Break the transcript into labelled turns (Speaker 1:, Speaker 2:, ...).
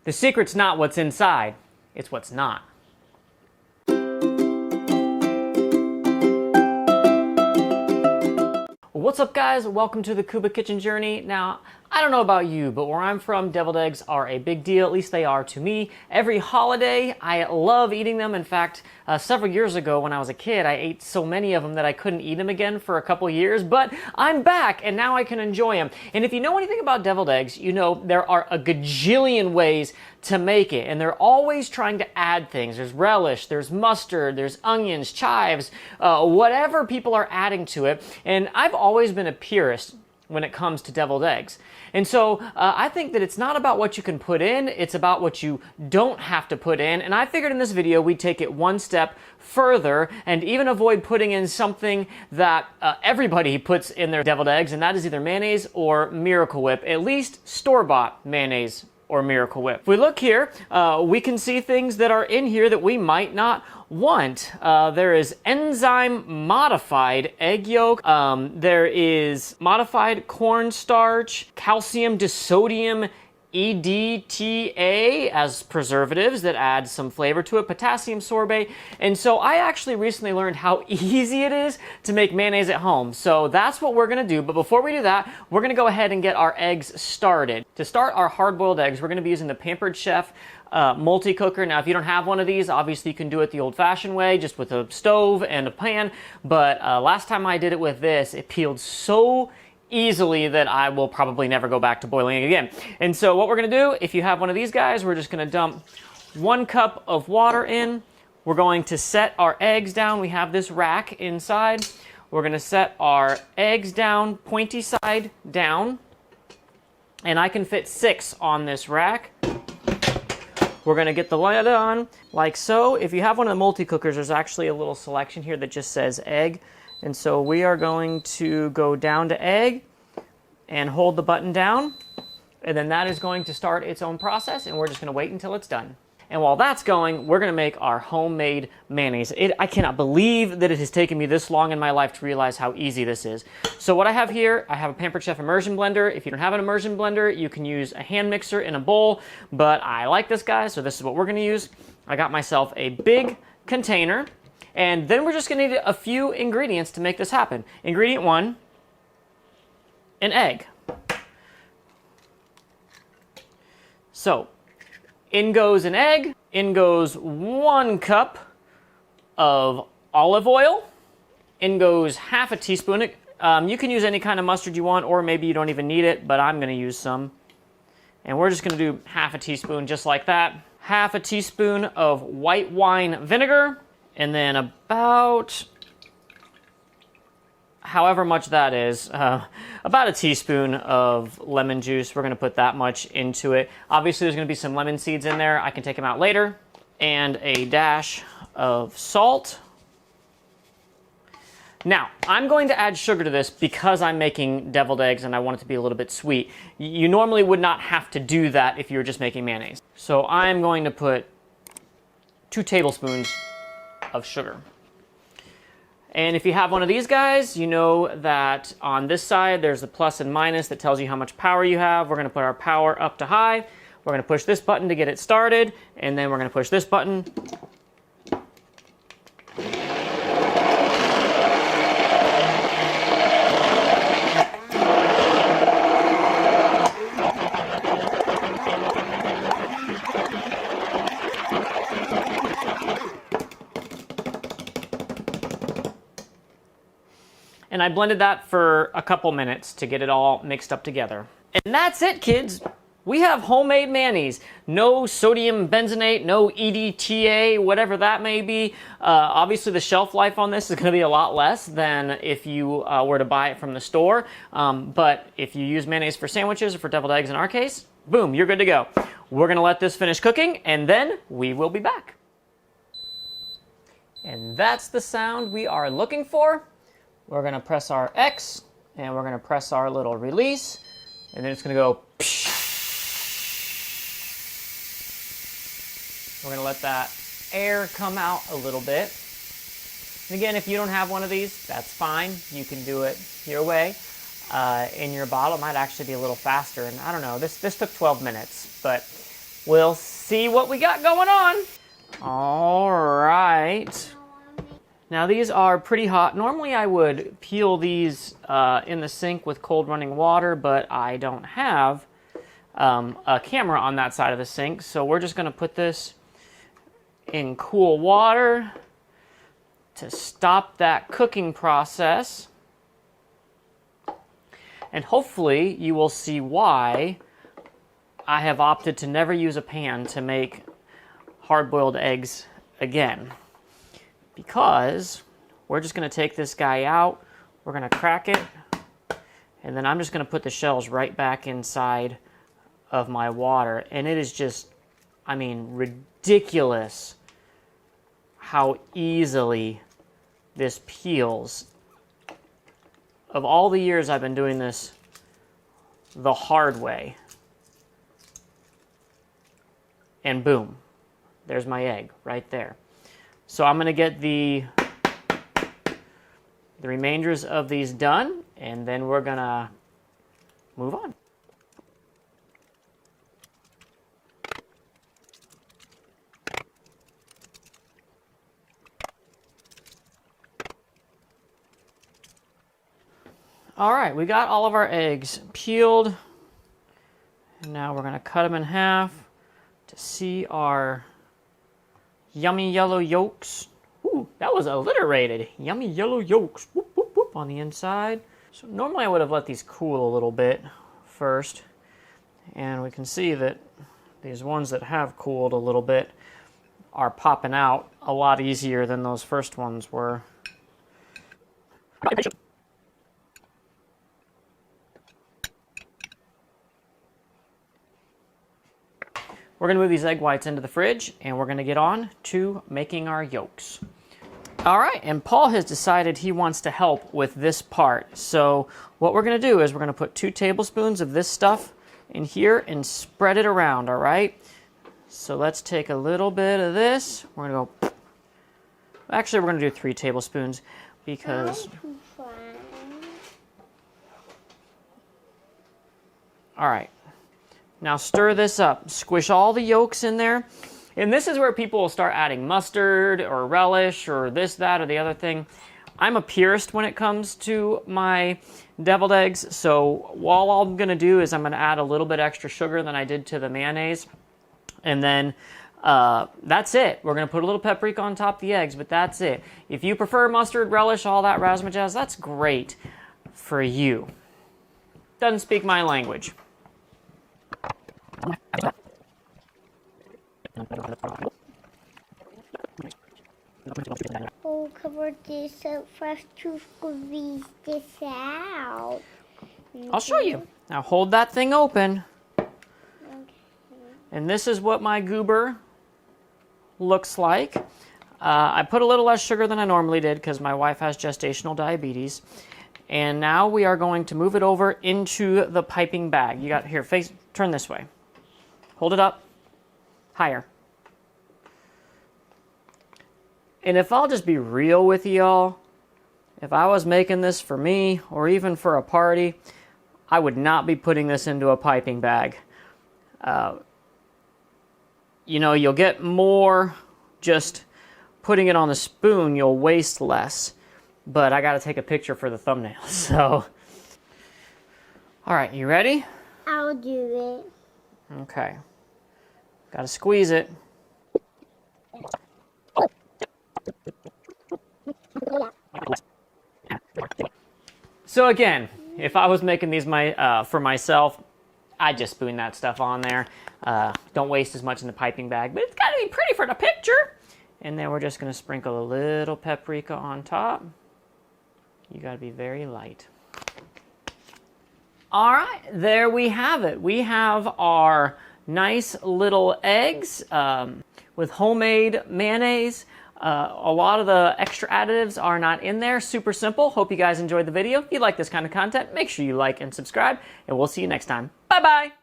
Speaker 1: The secret's not what's inside, it's what's not. What's up, guys? Welcome to the Cuba Kitchen Journey. Now, I don't know about you, but where I'm from, deviled eggs are a big deal. At least they are to me. Every holiday, I love eating them. In fact, several years ago when I was a kid, I ate so many of them that I couldn't eat them again for a couple years, but I'm back and now I can enjoy them. And if you know anything about deviled eggs, you know there are a gajillion ways to make it, and they're always trying to add things. There's relish, there's mustard, there's onions, chives, whatever people are adding to it. And I've always been a purist when it comes to deviled eggs. And so I think that it's not about what you can put in, it's about what you don't have to put in. And I figured in this video we'd take it one step further and even avoid putting in something that everybody puts in their deviled eggs, and that is either mayonnaise or Miracle Whip, at least store-bought mayonnaise or Miracle Whip. If we look here, we can see things that are in here that we might not want. There is enzyme modified egg yolk. There is modified cornstarch, calcium disodium EDTA as preservatives that add some flavor to it, potassium sorbate. And so I actually recently learned how easy it is to make mayonnaise at home. So that's what we're gonna do. But before we do that, we're gonna go ahead and get our eggs started. To start our hard-boiled eggs, we're gonna be using the Pampered Chef Multi-cooker. Now, if you don't have one of these, obviously you can do it the old-fashioned way, just with a stove and a pan. But last time I did it with this, it peeled so easily that I will probably never go back to boiling again. And so what we're gonna do, if you have one of these guys, we're just gonna dump 1 cup of water in. We're going to set our eggs down. We have this rack inside. We're gonna set our eggs down, pointy side down, and I can fit 6 on this rack. We're gonna get the lid on like so. If you have one of the multi-cookers, there's actually a little selection here that just says egg. And so we are going to go down to egg and hold the button down. And then that is going to start its own process, and we're just gonna wait until it's done. And while that's going, we're gonna make our homemade mayonnaise. I cannot believe that it has taken me this long in my life to realize how easy this is. So what I have here, I have a Pampered Chef immersion blender. If you don't have an immersion blender, you can use a hand mixer in a bowl, but I like this guy, so this is what we're gonna use. I got myself a big container, and then we're just gonna need a few ingredients to make this happen. Ingredient 1, an egg. So, in goes an egg, in goes 1 cup of olive oil, in goes half a teaspoon. You can use any kind of mustard you want, or maybe you don't even need it, but I'm gonna use some. And we're just gonna do half a teaspoon just like that. Half a teaspoon of white wine vinegar, and then about, however much that is, about a teaspoon of lemon juice. We're gonna put that much into it. Obviously there's gonna be some lemon seeds in there. I can take them out later. And a dash of salt. Now, I'm going to add sugar to this because I'm making deviled eggs and I want it to be a little bit sweet. You normally would not have to do that if you were just making mayonnaise. So I'm going to put 2 tablespoons of sugar. And if you have one of these guys, you know that on this side there's the plus and minus that tells you how much power you have. We're going to put our power up to high. We're going to push this button to get it started, and then we're going to push this button. And I blended that for a couple minutes to get it all mixed up together. And that's it, kids. We have homemade mayonnaise. No sodium benzenate, no EDTA, whatever that may be. Obviously, the shelf life on this is gonna be a lot less than if you were to buy it from the store. But if you use mayonnaise for sandwiches or for deviled eggs in our case, boom, you're good to go. We're gonna let this finish cooking, and then we will be back. And that's the sound we are looking for. We're gonna press our X, and we're gonna press our little release, and then it's gonna go psh. We're gonna let that air come out a little bit. And again, if you don't have one of these, that's fine. You can do it your way. In your bottle, it might actually be a little faster. And I don't know, this took 12 minutes, but we'll see what we got going on. All right. Now these are pretty hot. Normally I would peel these in the sink with cold running water, but I don't have a camera on that side of the sink. So we're just gonna put this in cool water to stop that cooking process. And hopefully you will see why I have opted to never use a pan to make hard-boiled eggs again. Because we're just going to take this guy out, we're going to crack it, and then I'm just going to put the shells right back inside of my water. And it is just, I mean, ridiculous how easily this peels. Of all the years I've been doing this the hard way, and boom, there's my egg right there. So I'm gonna get the remainders of these done, and then we're gonna move on. All right, we got all of our eggs peeled, and now we're gonna cut them in half to see our yummy yellow yolks. Ooh, that was alliterated. Yummy yellow yolks, whoop, whoop, whoop, on the inside. So normally I would have let these cool a little bit first, and we can see that these ones that have cooled a little bit are popping out a lot easier than those first ones were. We're gonna move these egg whites into the fridge, and we're gonna get on to making our yolks. All right, and Paul has decided he wants to help with this part. So what we're gonna do is we're gonna put 2 tablespoons of this stuff in here and spread it around, all right? So let's take a little bit of this. We're gonna go, actually we're gonna do 3 tablespoons because, all right. Now stir this up, squish all the yolks in there. And this is where people will start adding mustard or relish or this, that, or the other thing. I'm a purist when it comes to my deviled eggs, so all I'm gonna do is I'm gonna add a little bit extra sugar than I did to the mayonnaise. And then that's it. We're gonna put a little paprika on top of the eggs, but that's it. If you prefer mustard, relish, all that razzmatazz, that's great for you. Doesn't speak my language.
Speaker 2: We'll cover this up first to squeeze this out.
Speaker 1: I'll show you. Now hold that thing open.
Speaker 2: Okay.
Speaker 1: And this is what my goober looks like. I put a little less sugar than I normally did because my wife has gestational diabetes. And now we are going to move it over into the piping bag. You got, here, face, turn this way. Hold it up, higher. And if I'll just be real with y'all, if I was making this for me or even for a party, I would not be putting this into a piping bag. You know, you'll get more just putting it on the spoon, you'll waste less. But I gotta take a picture for the thumbnail, so. All right, you ready?
Speaker 2: I'll do it.
Speaker 1: Okay. Gotta squeeze it. So again, if I was making these for myself, I'd just spoon that stuff on there. Don't waste as much in the piping bag, but it's gotta be pretty for the picture. And then we're just gonna sprinkle a little paprika on top. You gotta be very light. All right, there we have it. We have our nice little eggs with homemade mayonnaise. A lot of the extra additives are not in there. Super simple. Hope you guys enjoyed the video. If you like this kind of content, make sure you like and subscribe, and we'll see you next time. Bye-bye.